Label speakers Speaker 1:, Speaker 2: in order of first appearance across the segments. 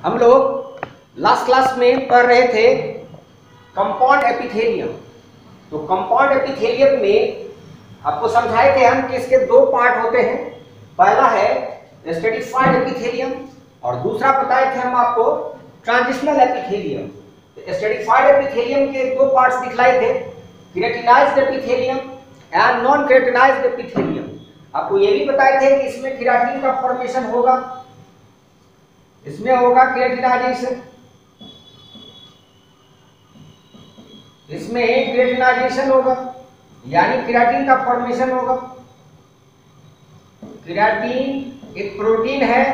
Speaker 1: हम लोग last class में पढ़ रहे थे कंपाउंड एपिथेलियम। तो कंपाउंड एपिथेलियम में आपको समझाए थे हम कि इसके दो पार्ट होते हैं। पहला है स्ट्रेटिफाइड एपिथेलियम और दूसरा बताए थे हम आपको ट्रांजिशनल एपिथेलियम। स्ट्रेटिफाइड एपिथेलियम के दो पार्ट्स दिखलाए थे, keratinized epithelium and non keratinized epithelium. आपको ये भी बताए थे कि इसमें केराटिन का फॉर्मेशन होगा, इसमें होगा केराटिनाइजेशन, इसमें केराटिनाइजेशन होगा यानी केराटिन का फॉर्मेशन होगा। केराटिन एक प्रोटीन है,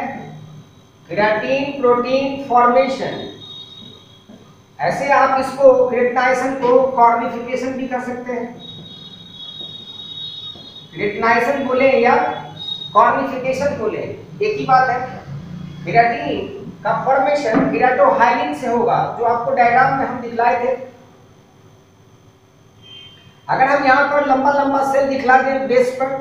Speaker 1: केराटिन प्रोटीन फॉर्मेशन। ऐसे आप इसको केराटिनाइजेशन को कॉर्निफिकेशन भी कर सकते हैं। केराटिनाइजेशन बोले या कॉर्निफिकेशन बोले एक ही बात है। केराटिन का फॉर्मेशन केराटोहाइलिन से होगा, जो आपको डायग्राम में हम दिखलाए थे। अगर हम यहां पर लंबा लंबा सेल दिखला दें बेस पर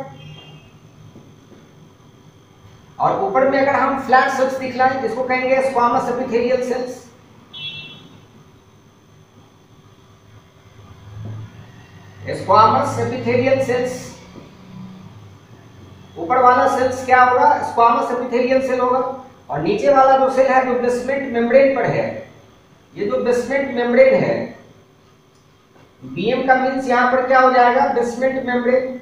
Speaker 1: और ऊपर में अगर हम फ्लैट सेल्स दिखलाएं जिसको कहेंगे squamous epithelial cells, squamous epithelial cells, ऊपर वाला सेल्स क्या होगा? स्क्वामस एपिथेलियल सेल होगा। और नीचे वाला जो सेल है जो बेसमेंट मेम्ब्रेन पर है, ये जो बेसमेंट मेम्ब्रेन है, बीएम का मींस यहां पर क्या हो जाएगा? Basement membrane.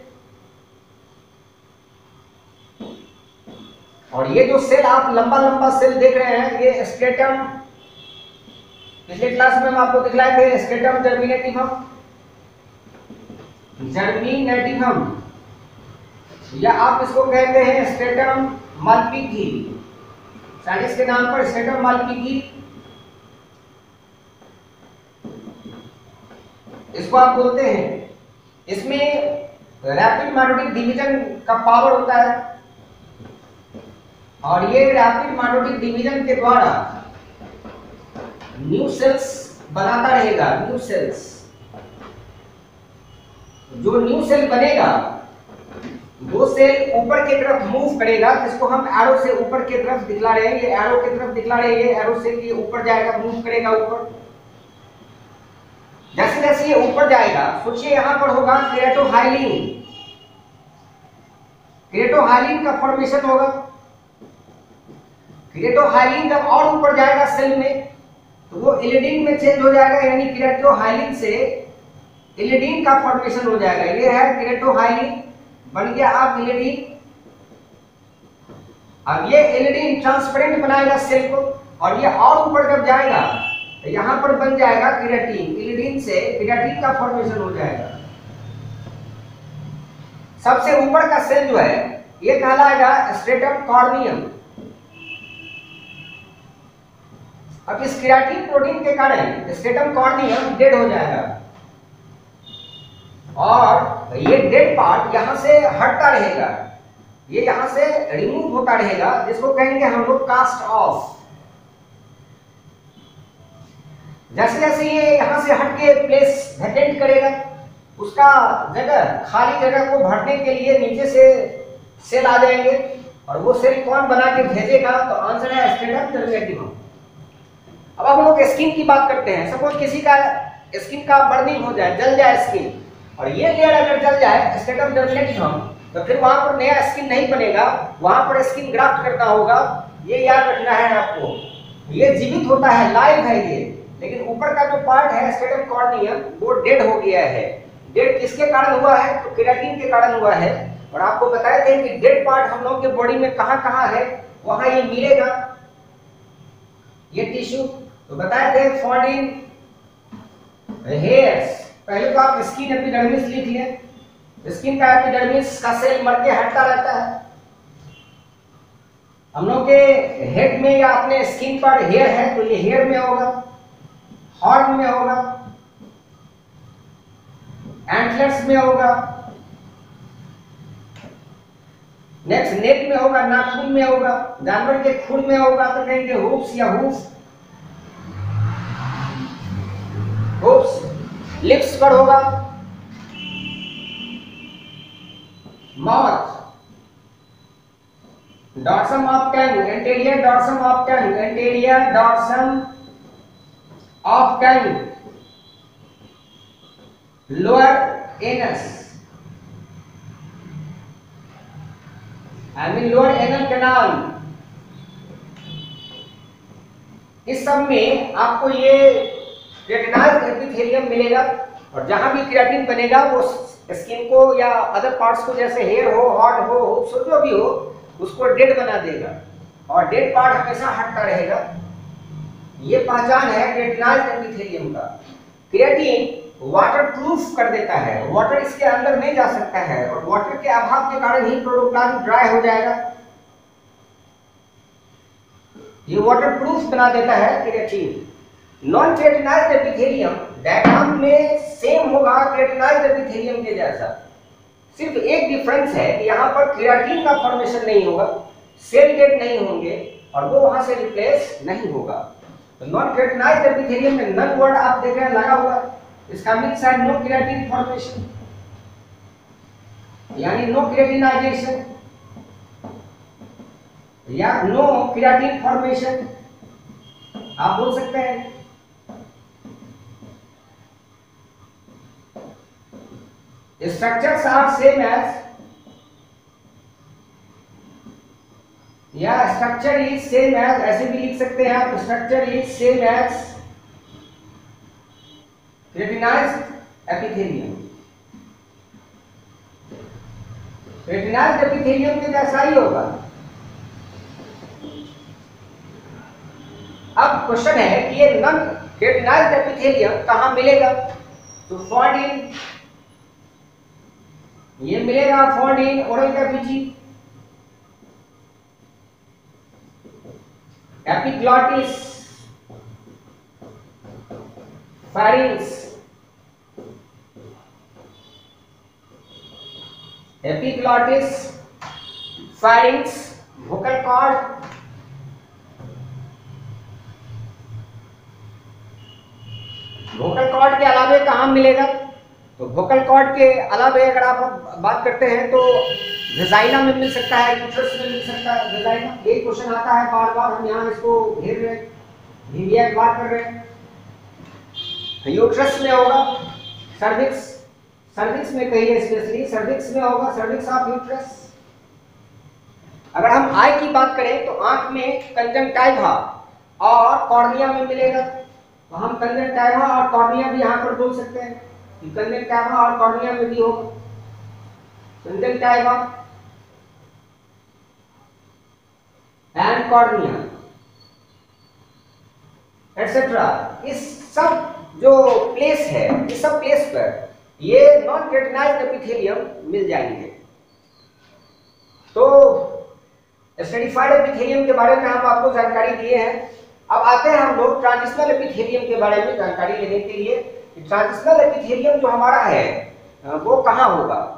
Speaker 1: और ये जो सेल आप लंबा लंबा सेल देख रहे हैं, ये स्ट्रेटम, पिछले क्लास में हम आपको दिखलाए थे स्ट्रेटम जर्मिनेटिवम, जर्मिनेटिवम, या आप इसको कहते हैं स्ट्रेटम मालपीकी, साइंस के नाम पर स्ट्रेटम मालपीकी। इसको आप बोलते हैं। इसमें रैपिड माइटोटिक डिवीजन का पावर होता है और ये रैपिड माइटोटिक डिवीजन के द्वारा न्यू सेल्स बनाता रहेगा। न्यू सेल्स, जो न्यू सेल बनेगा वो सेल ऊपर की तरफ मूव करेगा, जिसको हम एरो से ऊपर की तरफ दिखला रहे हैं। ये एरो की तरफ दिखला रहे हैं, ये एरो से ये ऊपर जाएगा, मूव करेगा ऊपर। जैसे जैसे ये ऊपर जाएगा, सोचिए यहां पर होगा केराटोहाइलिन, केराटोहाइलिन का फॉर्मेशन होगा। केराटोहाइलिन जब और ऊपर जाएगा सेल में तो वो इलिडिन में चेंज हो जाएगा, यानी केराटोहाइलिन से इलिडिन का फॉर्मेशन हो जाएगा। ये है केराटोहाइलिन, बन गया आप इलिडिन। अब ये इलिडिन ट्रांसपेरेंट बनाएगा सेल को और ये और ऊपर जब जाएगा तो यहां पर बन जाएगा केराटिन। इलिडिन से केराटिन का फॉर्मेशन हो जाएगा। सबसे ऊपर का सेल जो है ये कहलाएगा स्ट्रेटम कॉर्नियम। अब इस केराटिन प्रोटीन के कारण स्ट्रेटम कॉर्नियम डेड हो जाएगा और ये डेड पार्ट यहां से हटता रहेगा, ये यहां से रिमूव होता रहेगा, जिसको कहेंगे हम लोग कास्ट ऑफ। जैसे जैसे ये यहां से हट के प्लेस वेकेंट करेगा, उसका जगह, खाली जगह को भरने के लिए नीचे से सेल आ जाएंगे और वो सेल कौन बना के भेजेगा? तो आंसर है स्ट्रेटम जर्मिनेटिवम। अब हम लोग स्किन की बात करते हैं। सपोज किसी का स्किन का बर्निंग हो जाए, जल जाए स्किन, और ये लेयर अगर जल जाए स्ट्रेटम जर्मिनेटिवम, तो फिर वहां पर नया स्किन नहीं बनेगा, वहां पर स्किन ग्राफ्ट करना होगा। ये याद रखना है आपको। ये जीवित होता है, लाइव है ये, लेकिन ऊपर का जो पार्ट है स्ट्रेटम कॉर्नियम वो डेड हो गया है। डेड किसके कारण हुआ है? तो केराटिन के कारण हुआ है। और आपको बताए थे कि डेड पार्ट हम लोग के बॉडी में कहां-कहां है, वहां ये मिलेगा, ये टिश्यू। तो बताए थे फाउंड इन हेयर्स। पहले तो आप स्किन एपिडर्मिस लिख लें। स्किन का एपिडर्मिस का सेल मर के हटता रहता है। हम लोग के हेड में या अपने स्किन पर हेयर है तो ये हेयर में होगा, हॉर्न में होगा, एंटलर्स में होगा, नेक्स्ट नेक में होगा, नाखून में होगा, जानवर के खुर में होगा तो कहेंगे हूफ्स या हूफ, हूफ्स। लिप्स पर होगा, mouth, dorsum of tongue, anterior dorsum of tongue, anterior dorsum of tongue, lower anus, I mean lower anal canal, इस सब में आपको ये केराटिनाइज्ड एपिथेलियम मिलेगा। और जहां भी केराटिन बनेगा वो स्किन को या अदर पार्ट्स को, जैसे हेयर हो, हॉर्ट हो, सो जो भी हो, उसको डेड बना देगा और डेड पार्ट हमेशा हटता रहेगा। ये पहचान है केराटिनाइज्ड एपिथेलियम का। केराटिन वाटर प्रूफ कर देता है, वाटर इसके अंदर नहीं जा सकता है और वाटर के अभाव के कारण ही प्रोटोप्लाज्म ड्राई हो जाएगा। ये वाटर प्रूफ बना देता है keratin. Non keratinized epithelium diagram में सेम होगा केराटिनाइज्ड एपिथेलियम के जैसा, सिर्फ एक डिफरेंस है कि यहाँ पर केराटिन का फॉर्मेशन नहीं होगा, सेल डेड नहीं होंगे और वो वहां से रिप्लेस नहीं होगा। तो नॉन केराटिनाइज्ड एपिथेलियम में नन वर्ड आप देख रहे हैं लगा हुआ, इसका मीन्स है नो केराटिन फॉर्मेशन, यानी नो केराटिनाइजेशन या नो केराटिन फॉर्मेशन आप बोल सकते हैं। स्ट्रक्चर्स आर सेम एज, या स्ट्रक्चर इज सेम एज, ऐसे भी लिख सकते हैं आप, structure is same as keratinized epithelium. Keratinized epithelium के जैसा ही होगा। अब क्वेश्चन है कि ये नॉन केराटिनाइज्ड एपिथेलियम कहां मिलेगा? तो फाउंड इन, ये मिलेगा found in oral cavity, epiglottis, pharynx, epiglottis, pharynx, vocal cord, vocal cord के अलावे कहाँ मिलेगा? तो वोकल कॉर्ड के अलावे अगर आप बात करते हैं तो वेजाइना में मिल सकता है, यूट्रस में मिल सकता है। वेजाइना, यही क्वेश्चन आता है बार बार, हम यहाँ इसको घेर रहे हैं, बात कर रहे हैं। यूट्रस में होगा, सर्विक्स, सर्विक्स में कहिए, स्पेशली सर्विक्स में होगा, सर्विक्स ऑफ यूट्रस। अगर हम आई की बात करें तो आंख में कंजंक्टिवा और कॉर्निया में मिलेगा, तो हम कंजंक्टिवा और कॉर्निया भी यहाँ पर बोल सकते हैं कि कंजंक्टिवा और कॉर्निया में भी होगा। कंजंक्टिवा एंड कॉर्निया एटसेट्रा, इस सब जो प्लेस है, इस सब प्लेस पर ये नॉन केराटिनाइज्ड एपिथेलियम मिल जाएंगे। तो स्ट्रेटिफाइड एपिथेलियम के बारे में हम आपको जानकारी दिए हैं। अब आते हैं हम लोग ट्रांजिशनल एपिथेलियम के बारे में जानकारी लेने के लिए। ट्रांजिशनल एपिथेलियम जो हमारा है वो कहाँ होगा?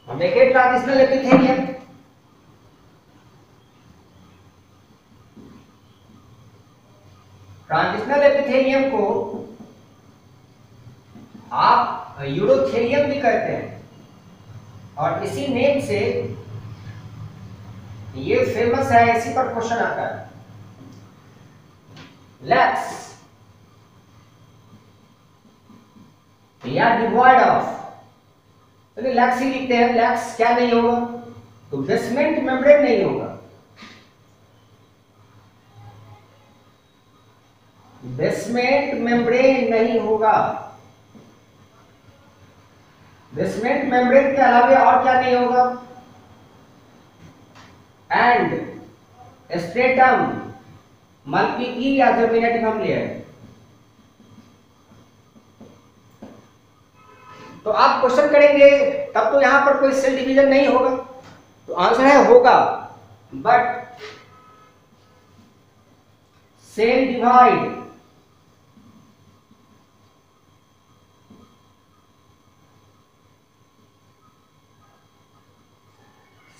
Speaker 1: हम देखें ट्रांजिशनल एपिथेलियम। ट्रांजिशनल एपिथेलियम को आप यूरोथेलियम भी कहते हैं और इसी नेम से ये फेमस है, इसी पर क्वेश्चन आता है। लैक्स या डिवॉइड ऑफ, चलिए लैक्स ही लिखते हैं। लैक्स क्या नहीं होगा? तो बेसमेंट मेम्ब्रेन नहीं होगा, बेसमेंट मेम्ब्रेन नहीं होगा। बेसमेंट मेम्ब्रेन के अलावे और क्या नहीं होगा? एंड स्ट्रेटम, मल्टीपी या जर्मिनेटिव हम ले। तो आप क्वेश्चन करेंगे तब तो यहां पर कोई सेल डिवीजन नहीं होगा, तो आंसर है होगा, बट सेल डिवाइड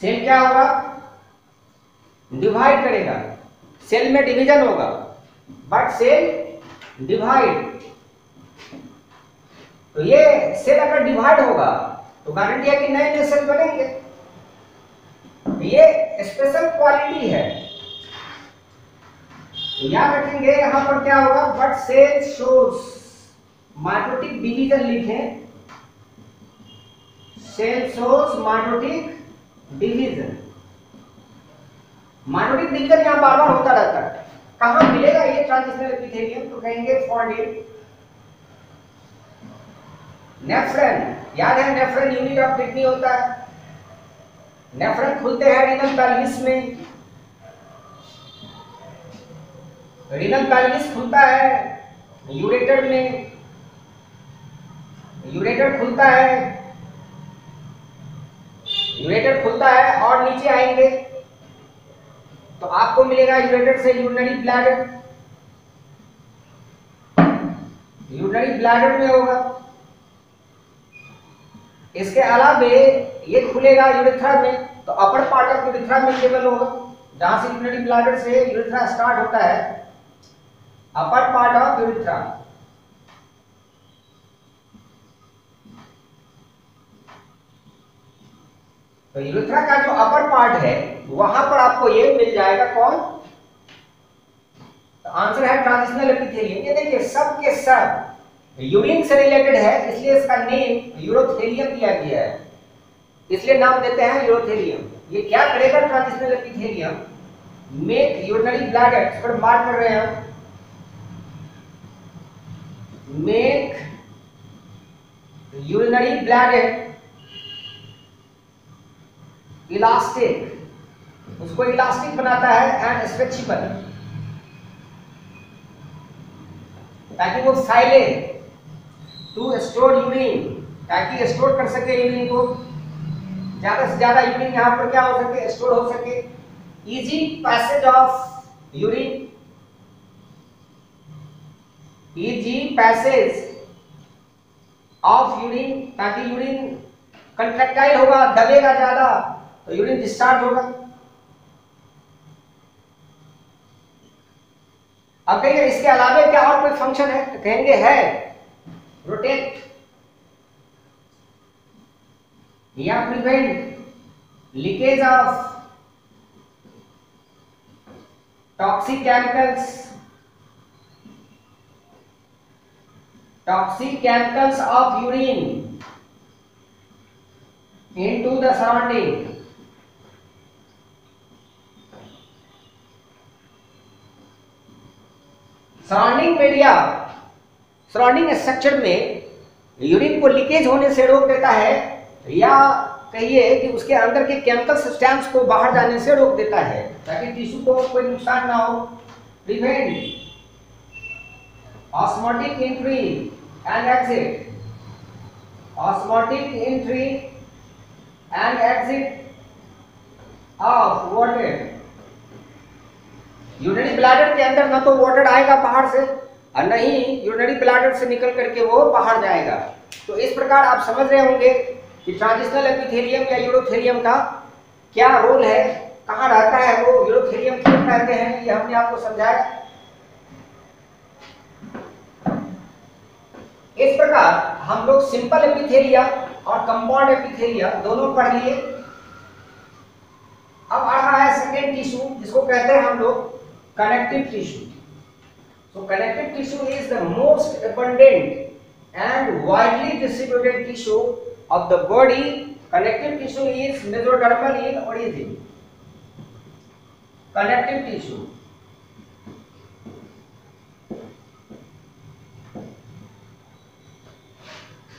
Speaker 1: सेल क्या होगा, डिवाइड करेगा, सेल में डिवीजन होगा, बट सेल डिवाइड। तो ये सेल अगर डिवाइड होगा तो गारंटी है कि नए नए सेल बनेंगे। ये स्पेशल क्वालिटी है, तो याद रखेंगे यहां पर क्या होगा, but cell shows mitotic division लिखें, cell shows mitotic division. Mitotic division यहां बार बार होता रहता है। कहां मिलेगा ये ट्रांजिशनल एपिथेलियम, तो कहेंगे फाउंड इन नेफ्रॉन। याद है नेफ्रॉन यूनिट ऑफ किडनी होता है, नेफ्रॉन खुलते हैं रीनल पेल्विस में, रीनल पेल्विस खुलता है यूरेटर में, यूरेटर खुलता है, यूरेटर खुलता है और नीचे आएंगे तो आपको मिलेगा यूरेटर से यूरिनरी ब्लैडर, यूरिनरी ब्लैडर में होगा। इसके अलावा ये खुलेगा यूरेथ्रा में, तो अपर पार्ट ऑफ यूरेथ्रा में केवल होगा, जहां से यूरिनरी ब्लैडर से यूरेथ्रा स्टार्ट होता है, अपर पार्ट ऑफ यूरेथ्रा। तो यूरेथ्रा का जो अपर पार्ट है वहां पर आपको ये मिल जाएगा कौन, तो आंसर है ट्रांजिशनल एपिथेलियम। ये देखिए सब के सब यूरिन से रिलेटेड है, इसलिए इसका नेम यूरोथेलियम दिया गया है, इसलिए नाम देते हैं यूरोथेलियम। ये क्या करेगा transitional epithelium, make urinary bladder, इस पर मार्क कर रहे हैं, मेक यूरिनरी ब्लैडर इलास्टिक, उसको इलास्टिक बनाता है एंड स्ट्रेचेबल, ताकि वो साइले टू स्टोर यूरिन, ताकि स्टोर कर सके यूरिन को, ज्यादा से ज्यादा यूरिन यहां पर क्या हो सके, स्टोर हो सके। Easy passage of urine, easy passage of urine, ताकि यूरिन कंट्रैक्टाइल होगा, दबेगा ज्यादा तो यूरिन डिस्चार्ज होगा। अब कहिए इसके अलावा क्या और कोई फंक्शन है, तो कहेंगे है रोटेट या prevent leakage of toxic chemicals of urine into the surrounding, surrounding media, surrounding structure में यूरिन को लीकेज होने से रोक देता है, या कहिए कि उसके अंदर के केमिकल सब्सटेंस को बाहर जाने से रोक देता है, ताकि टिश्यू को कोई नुकसान ना हो। Prevent osmotic entry and exit, osmotic entry and exit of water. Urinary bladder के अंदर ना तो वाटर आएगा बाहर से और न ही यूरिनरी ब्लैडर से निकल करके वो बाहर जाएगा। तो इस प्रकार आप समझ रहे होंगे कि ट्रांजिशनल एपिथेलियम या यूरोथेलियम का क्या रोल है, कहाँ रहता है वो, यूरोथेलियम क्यों कहते हैं, ये हमने आपको समझाया। इस प्रकार हम लोग सिंपल एपिथेलिया और कंपाउंड एपिथेलिया दोनों पढ़ लिए। अब आ रहा है सेकेंड टिश्यू, जिसको कहते हैं हम लोग connective tissue. So connective tissue is the most abundant and widely distributed tissue of the body. Connective tissue is mesodermal in origin. Connective tissue.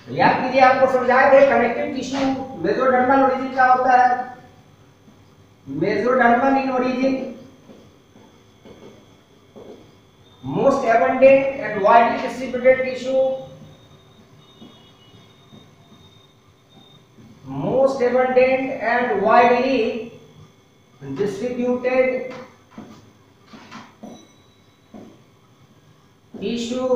Speaker 1: याद कीजिए, आपको समझाए थे कनेक्टिव टिश्यू मेसोडर्मल ओरिजिन का होता है। Mesodermal in origin, most abundant and widely distributed tissue most abundant and widely distributed tissue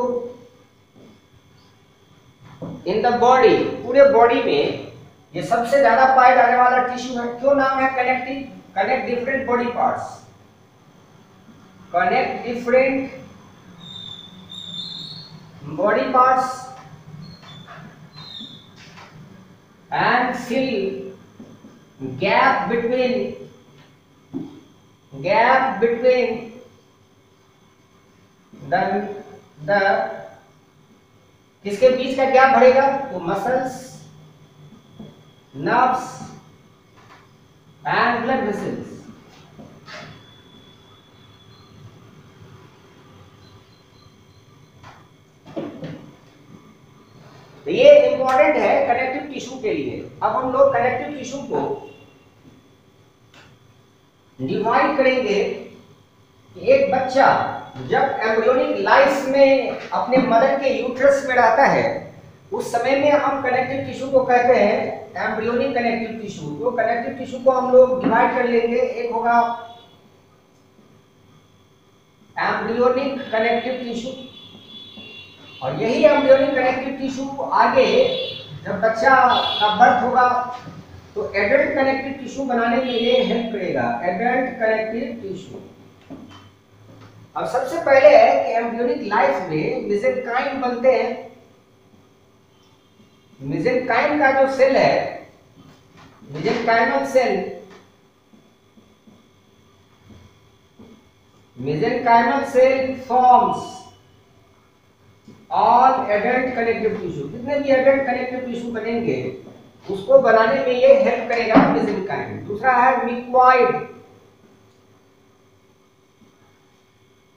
Speaker 1: in the body, पूरे body में ये सबसे ज्यादा पाए जाने वाला टिश्यू है। क्यों नाम है connective? Connect different body parts, connect different body parts and fill gap between the किसके बीच का गैप भरेगा? तो muscles, nerves and blood vessels. तो ये इंपॉर्टेंट है कनेक्टिव टिश्यू के लिए। अब हम लोग कनेक्टिव टिश्यू को डिवाइड करेंगे कि एक बच्चा जब एम्ब्रियोनिक लाइफ में अपने मदर के यूट्रस में रहता है उस समय में हम कनेक्टिव टिश्यू को कहते हैं एम्ब्रियोनिक कनेक्टिव टिश्यू। तो कनेक्टिव टिश्यू को हम लोग डिवाइड कर लेंगे, एक होगा एम्ब्रियोनिक कनेक्टिव टिश्यू और यही एम्ब्रियोनिक कनेक्टिव टिश्यू आगे जब बच्चा का बर्थ होगा तो एडल्ट कनेक्टिव टिश्यू बनाने में ये हेल्प करेगा, एडल्ट कनेक्टिव टिश्यू। अब सबसे पहले है कि एम्ब्रियोनिक लाइफ में मेसेंकाइम बनते हैं। मेसेंकाइम का जो सेल है, mesenchymal cell, mesenchymal cell forms all adult connective tissue. जितने भी एडल्ट कनेक्टिव टिश्यू बनेंगे उसको बनाने में ये हेल्प करेगा मेसेंकाइम। दूसरा है मिक्वाइड,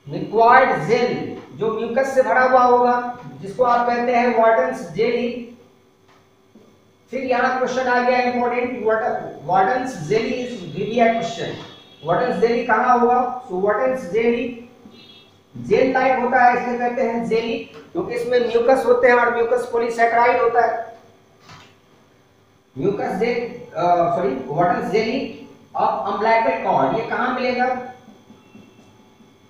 Speaker 1: मिक्वाइड जेल जो म्यूकस से भरा हुआ होगा जिसको आप कहते हैं वार्टन्स जेली। फिर यहाँ क्वेश्चन आ गया important, Wharton's jelly is trivia question. Wharton's jelly कहाँ होगा? सो वार्टन्स जेली जेल टाइप होता है इसलिए कहते हैं जेली, क्योंकि इसमें म्यूकस होते हैं और म्यूकस पॉलीसैकेराइड होता है। Mucus gel Wharton's jelly of umbilical cord, ये कहाँ मिलेगा?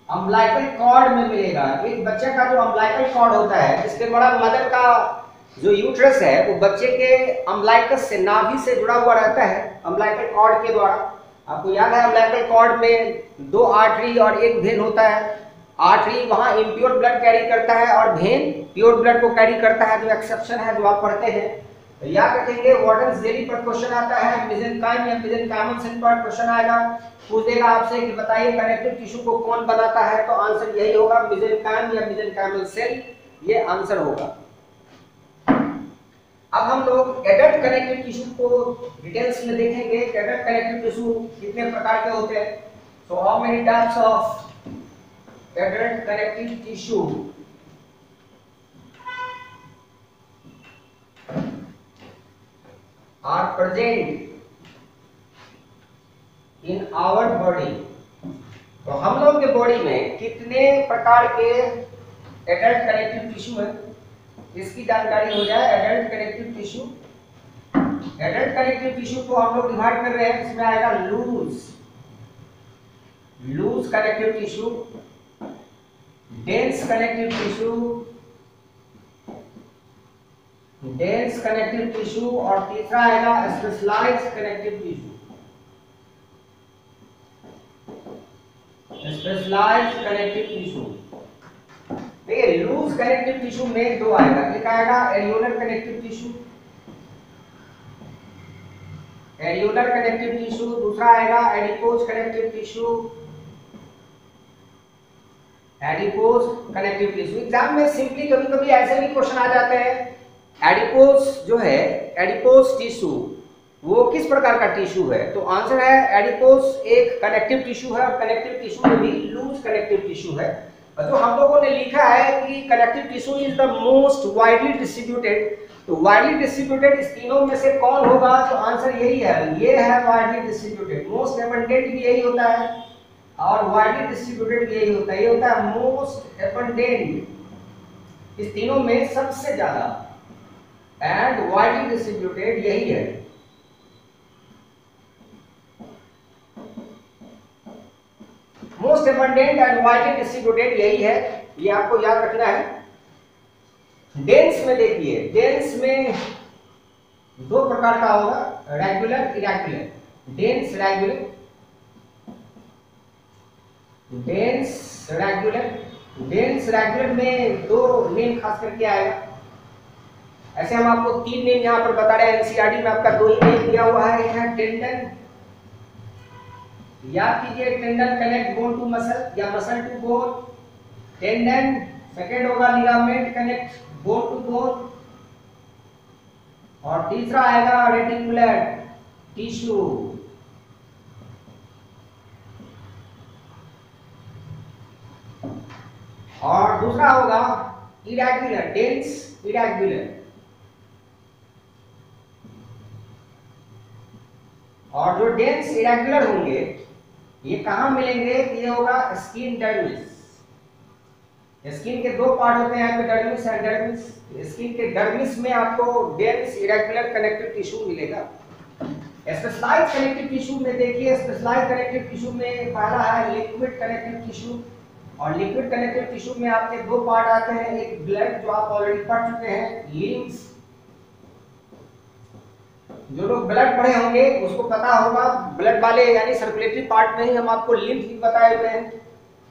Speaker 1: अम्बिलिकल कॉर्ड में मिलेगा। एक बच्चे का जो अम्बिलिकल कॉर्ड होता है, इसके द्वारा मदर का जो यूट्रस है वो बच्चे के अम्बिलिकस से, नाभि से जुड़ा हुआ रहता है अम्बिलिकल कॉर्ड के द्वारा। आपको याद है अम्बिलिकल कॉर्ड में 2 आर्टरी और 1 वेन होता है। आर्टरी वहां इम्प्योर ब्लड कैरी करता है और वेन प्योर ब्लड को कैरी करता है, जो एक्सेप्शन है जो आप पढ़ते हैं। तो याद रखेंगे वाटर्स जेली पर क्वेश्चन आता है, मेसेंकाइम या मेसेंकाइमल सेल पर क्वेश्चन आएगा, पूछ देगा आपसे कि बताइए कनेक्टिव टिश्यू को कौन बनाता है, तो आंसर यही होगा मेसेंकाइम या मेसेंकाइमल सेल, ये आंसर होगा। अब हम लोग एडल्ट कनेक्टिव टिश्यू को डिटेल्स में देखेंगे। एडल्ट कनेक्टिव टिश्यू कितने प्रकार के होते हैं? So how many types of adult connective tissue are present in our body? तो हम लोग के बॉडी में कितने प्रकार के एडल्ट कनेक्टिव टिश्यू है, इसकी जानकारी हो जाए। Adult connective tissue, adult connective tissue को हम लोग डिवाइड कर रहे हैं, इसमें आएगा loose connective tissue, dense connective tissue, dense connective tissue और तीसरा आएगा specialised connective tissue. Specialised connective tissue, देखिए लूज कनेक्टिव टिश्यू में 2 आएगा, एक आएगा areolar connective tissue, areolar connective tissue, दूसरा आएगा adipose connective tissue, adipose connective tissue. Exam में सिंपली कभी-कभी ऐसे भी क्वेश्चन आ जाते हैं। एडिपोज जो है, एडिपोज टिश्यू वो किस प्रकार का टिश्यू है? तो आंसर है एडिपोज एक कनेक्टिव टिश्यू है और कनेक्टिव टिश्यू में भी लूज कनेक्टिव टिश्यू है। और जो हम लोगों ने लिखा है कि connective tissue is the most widely distributed, तो वाइडली डिस्ट्रीब्यूटेड इस तीनों में से कौन होगा? तो आंसर यही है, ये है वाइडली डिस्ट्रीब्यूटेड। मोस्ट एबंडेंट भी यही होता है और वाइडली डिस्ट्रीब्यूटेड भी यही होता है, ये होता है मोस्ट एबंडेंट। इस तीनों में सबसे ज्यादा एंड वाइडली डिस्ट्रीब्यूटेड यही है। Most abundant and widely distributed यही है, ये आपको याद रखना है। डेंस में देखिए, डेंस में दो प्रकार का होगा, regular irregular. Dense regular, dense regular. Dense regular में दो नेम खास करके आएगा। ऐसे हम आपको तीन नेम यहाँ पर बता रहे हैं, एनसीईआरटी में आपका दो ही नेम दिया हुआ है। यह टेंडन, याद कीजिए, tendon connect bone to muscle या muscle to bone. Tendon, second होगा ligament connect bone to bone, और तीसरा आएगा रेटिकुलर टिश्यू। और दूसरा होगा इरेगुलर, डेंस इरेगुलर। और जो डेंस इरेगुलर होंगे ये कहां मिलेंगे? ये होगा स्किन डर्मिस। स्किन के दो पार्ट होते हैं, एपिडर्मिस एंड डर्मिस। स्किन के डर्मिस में आपको डेंस इरेगुलर कनेक्टिव टिश्यू मिलेगा। स्पेशलाइज्ड कनेक्टिव टिश्यू में देखिए, स्पेशलाइज्ड कनेक्टिव टिश्यू में पहला है लिक्विड कनेक्टिव टिश्यू। और लिक्विड कनेक्टिव टिश्यू में आपके दो पार्ट आते हैं, एक ब्लड जो आप ऑलरेडी पढ़ चुके हैं, लिम्स। जो लोग ब्लड पढ़े होंगे उसको पता होगा, ब्लड वाले यानी सर्कुलेटरी पार्ट में ही हम आपको लिम्स भी बताए हुए हैं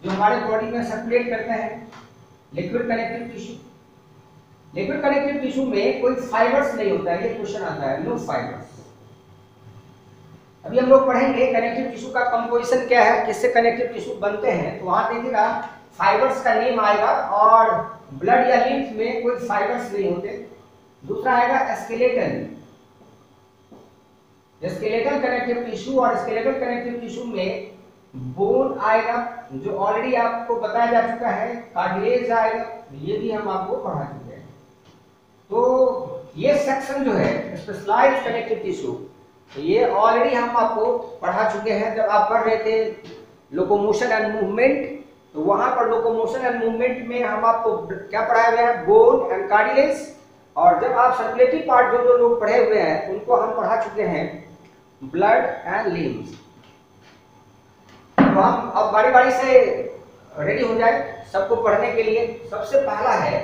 Speaker 1: जो हमारे बॉडी में सर्कुलेट करते हैं। Liquid connective tissue, liquid connective tissue में कोई फाइबर्स नहीं होता है, ये क्वेश्चन आता है, नो फाइबर्स। अभी हम लोग पढ़ेंगे कनेक्टिव टिश्यू का कंपोजिशन क्या है, किससे कनेक्टिव टिश्यू बनते हैं। तो वहां देखिएगा फाइबर्स का नेम आएगा, और ब्लड या लिम्फ में कोई फाइबर्स नहीं होते। दूसरा आएगा स्केलेटन, स्केलेटल कनेक्टिव टिश्यू। और स्केलेटल कनेक्टिव टिश्यू में बोन आएगा जो ऑलरेडी आपको बताया जा चुका है, कार्टिलेज आएगा, ये भी हम आपको पढ़ा चुके हैं। तो ये सेक्शन जो है स्पेशलाइज्ड कनेक्टिव टिश्यू, ये ऑलरेडी हम आपको पढ़ा चुके हैं जब आप पढ़ रहे थे लोकोमोशन एंड मूवमेंट। तो वहां पर लोकोमोशन एंड मूवमेंट में हम आपको क्या पढ़ाए हुए हैं? Bone and cartilage. और जब आप सर्कुलेटरी पार्ट जो जो लोग पढ़े हुए हैं उनको हम पढ़ा चुके हैं ब्लड एंड लिम्स। तो हम अब बारी बारी से रेडी हो जाए सबको पढ़ने के लिए। सबसे पहला है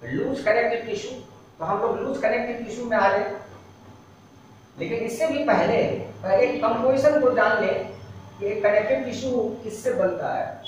Speaker 1: लूज कनेक्टिव टिश्यू। तो हम लोग लूज कनेक्टिव टिश्यू में आ जाए, लेकिन इससे भी पहले कंपोजिशन को जान लें कि कनेक्टिव टिश्यू किससे बनता है।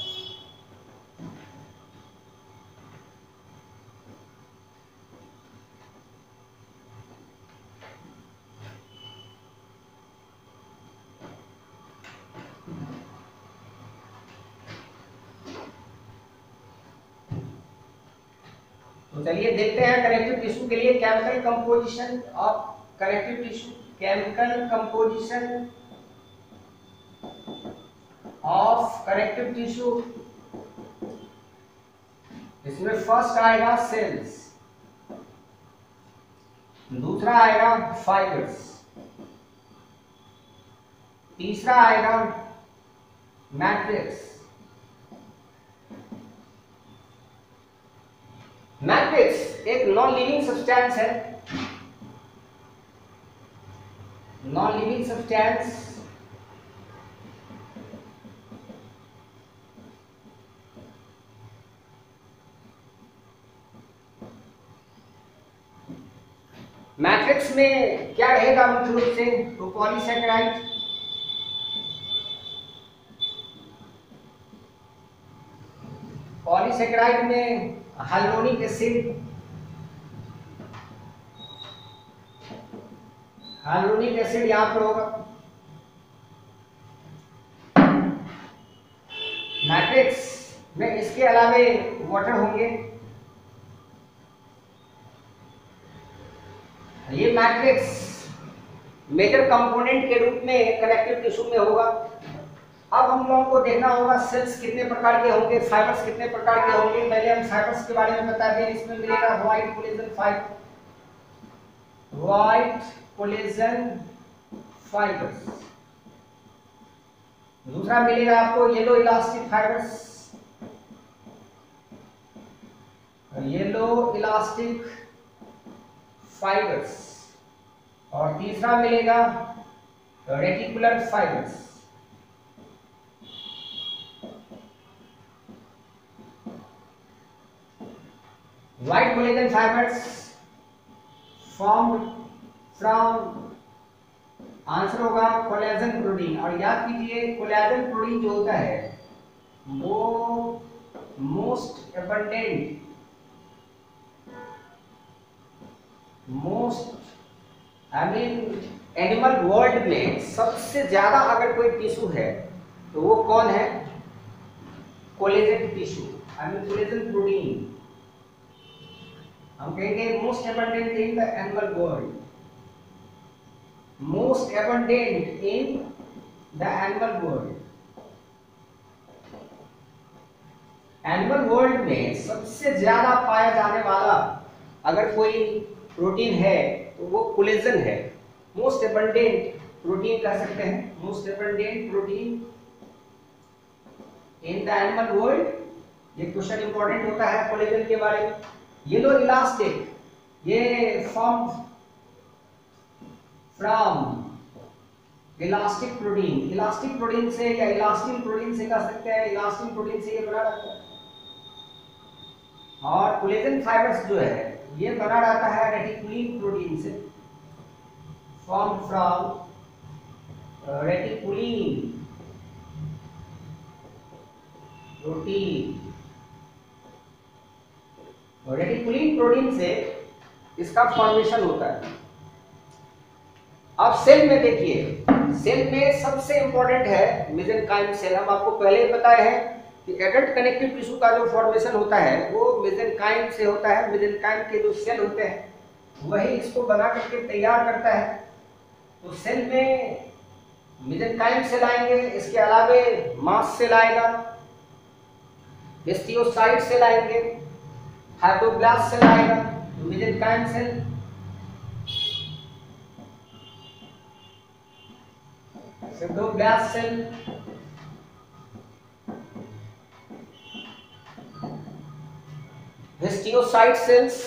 Speaker 1: तो चलिए देखते हैं कनेक्टिव टिश्यू के लिए chemical composition of connective tissue. Chemical composition of connective tissue, इसमें फर्स्ट आएगा सेल्स, दूसरा आएगा फाइबर्स, तीसरा आएगा मैट्रिक्स। मैट्रिक्स एक नॉन लिविंग सब्सटेंस है, नॉन लिविंग सब्सटेंस। मैट्रिक्स में क्या रहेगा मुख्य रूप से? तो पॉलीसैकेराइड, पॉलीसैकेराइड में हाइलोनिक एसिड, हाइलोनिक एसिड यहां पर होगा। मैट्रिक्स में इसके अलावे वाटर होंगे। ये मैट्रिक्स मेजर कंपोनेंट के रूप में कनेक्टिव टिश्यू में होगा। अब हम लोगों को देखना होगा सेल्स कितने प्रकार के होंगे, फाइबर्स कितने प्रकार के होंगे। पहले हम फाइबर्स के बारे में बता दें। इसमें मिलेगा white collagen fibre, white collagen fibres. दूसरा मिलेगा आपको yellow elastic fibres, yellow elastic fibres. और तीसरा मिलेगा reticular fibres. White collagen fibres formed from, answer होगा कोलेजन प्रोटीन। और याद कीजिए कोलेजन प्रोटीन जो होता है वो मोस्ट एबंडेंट, एनिमल वर्ल्ड में सबसे ज्यादा अगर कोई टिश्यू है तो वो कौन है? Collagen tissue, collagen protein. हम कहेंगे most abundant in the animal world, most abundant in the animal world. Animal world में सबसे ज्यादा पाया जाने वाला अगर कोई प्रोटीन है तो वो कोलेजन है। मोस्ट एबंडेंट प्रोटीन कह सकते हैं, most abundant protein in the animal world. ये क्वेश्चन इंपॉर्टेंट होता है कोलेजन के बारे में। येलो इलास्टिक, ये form from elastic protein, elastic protein से या इलास्टिन प्रोटीन से कह सकते हैं, इलास्टिन प्रोटीन से ये बना रहता है। और कोलेजन फाइबर्स जो है ये बना रहता है रेटिकुलिन प्रोटीन से, form from reticulin protein. Reticulin protein से इसका फॉर्मेशन होता है। अब सेल में देखिए, सेल में सबसे इंपॉर्टेंट है मेसेंकाइम सेल। हम आपको पहले ही बताए हैं कि एडल्ट कनेक्टिव टिश्यू का जो फॉर्मेशन होता है वो मेसेंकाइम से होता है। मेसेंकाइम के जो सेल होते हैं वही इसको बना करके तैयार करता है। तो सेल में मेसेंकाइम सेल आएंगे, इसके अलावे मास सेल आएगा, हिस्टियोसाइट सेल आएंगे, फाइब्रोब्लास्ट सेल आएगा, तो mesenchyme cell, fibroblast cell, histiocyte cells,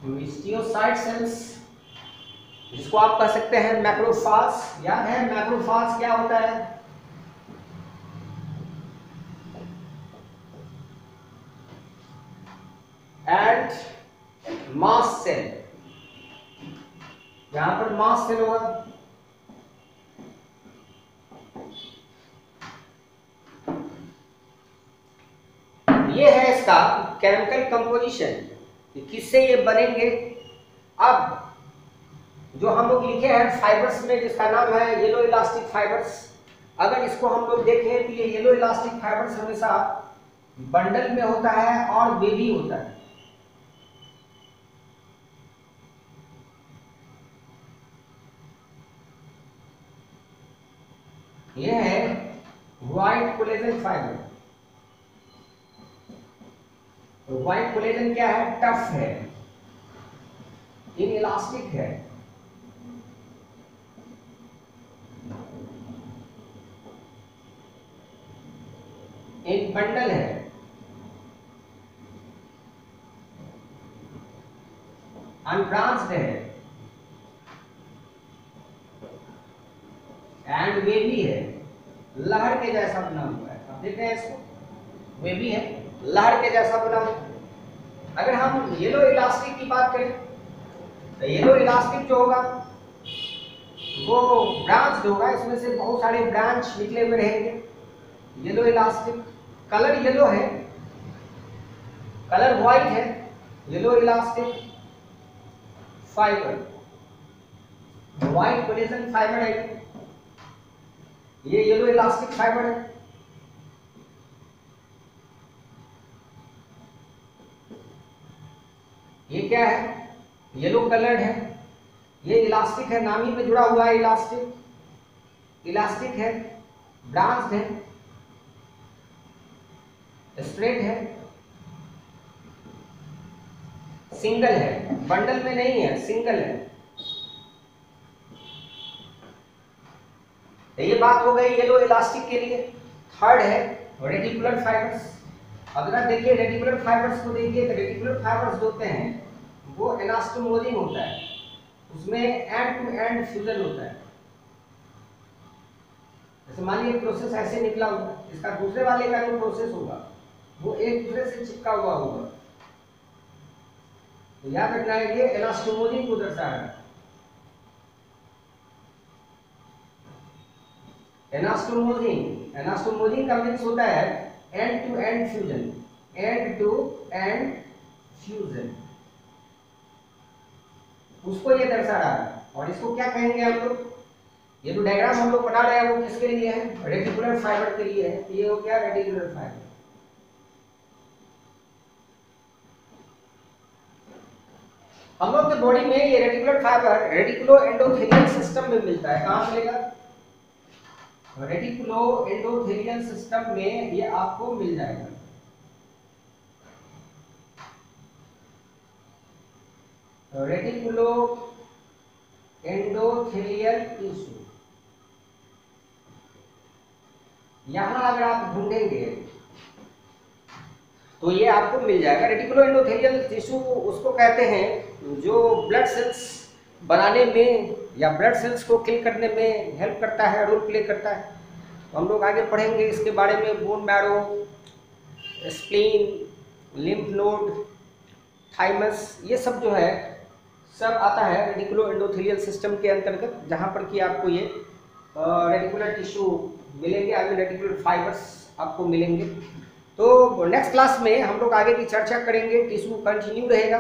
Speaker 1: histiocyte cells जिसको आप कह सकते हैं मैक्रोफाज। याद है मैक्रोफाज क्या होता है? एंड मास सेल, यहां पर मास सेल होगा। ये है इसका केमिकल कंपोजिशन, किससे ये बनेंगे। अब जो हम लोग लिखे हैं फाइबर्स में जिसका नाम है येलो इलास्टिक फाइबर्स, अगर इसको हम लोग देखें तो ये येलो इलास्टिक फाइबर्स हमेशा बंडल में होता है और वेवी होता है। ये है व्हाइट कोलेजन फाइबर। तो व्हाइट कोलेजन क्या है? टफ है, इनइलास्टिक है, एक बंडल है, अनब्रांच्ड है एंड वेवी है, लहर के जैसा बना हुआ है। आप देख रहे हैं इसको, वेवी है, लहर के जैसा बना हुआ। अगर हम येलो इलास्टिक की बात करें तो येलो इलास्टिक जो होगा वो ब्रांच होगा, इसमें से बहुत सारे ब्रांच निकले हुए रहेंगे। येलो इलास्टिक, कलर येलो है, कलर व्हाइट है, yellow elastic fibre, white collagen fibre है, ये येलो इलास्टिक फाइबर है। ये क्या है? येलो कलर्ड है, ये इलास्टिक है, नाम ही में जुड़ा हुआ है इलास्टिक, इलास्टिक है, ब्रांच्ड है, स्ट्रेट है, सिंगल है, बंडल में नहीं है, सिंगल है। तो ये बात हो गई येलो इलास्टिक के लिए। थर्ड है रेटिकुलर फाइबर्स। अगर देखिए रेटिकुलर फाइबर्स को देखिए तो रेटिकुलर फाइबर्स जो होते हैं वो एनास्टोमोजिंग होता है, उसमें एंड टू एंड फ्यूजन होता है। जैसे मान लीजिए प्रोसेस ऐसे निकला होगा, इसका दूसरे वाले का जो प्रोसेस होगा वो एक दूसरे से चिपका हुआ होगा। तो याद रखना है ये एलास्टोमोसिस को दर्शा है। एलास्टोमोसिस का मीन्स होता है end to end fusion, end to end fusion, उसको ये दर्शा रहा है। और इसको क्या कहेंगे हम लोग, ये जो डायग्राम हम लोग बना रहे हैं वो किसके लिए है, रेटिकुलर फाइबर के लिए है। ये हो गया रेटिकुलर फाइबर। हम लोग के बॉडी में ये reticular fibre reticulo endothelial system में मिलता है। कहां मिलेगा, रेटिकुलो एंडोथेलियल सिस्टम में ये आपको मिल जाएगा। रेटिकुलो एंडोथेलियल टिश्यू, यहां अगर आप ढूंढेंगे तो ये आपको मिल जाएगा। रेटिकुलो एंडोथेलियल टिश्यू उसको कहते हैं जो ब्लड सेल्स बनाने में या ब्लड सेल्स को किल करने में हेल्प करता है, रोल प्ले करता है। तो हम लोग आगे पढ़ेंगे इसके बारे में। Bone marrow, spleen, lymph node, thymus, ये सब जो है सब आता है रेटिकुलो एंडोथेलियल सिस्टम के अंतर्गत, जहाँ पर कि आपको ये रेटिकुलर टिश्यू मिलेंगे, आगे रेटिकुलर फाइबर्स आपको मिलेंगे। तो नेक्स्ट क्लास में हम लोग आगे की चर्चा करेंगे, टिश्यू कंटिन्यू रहेगा।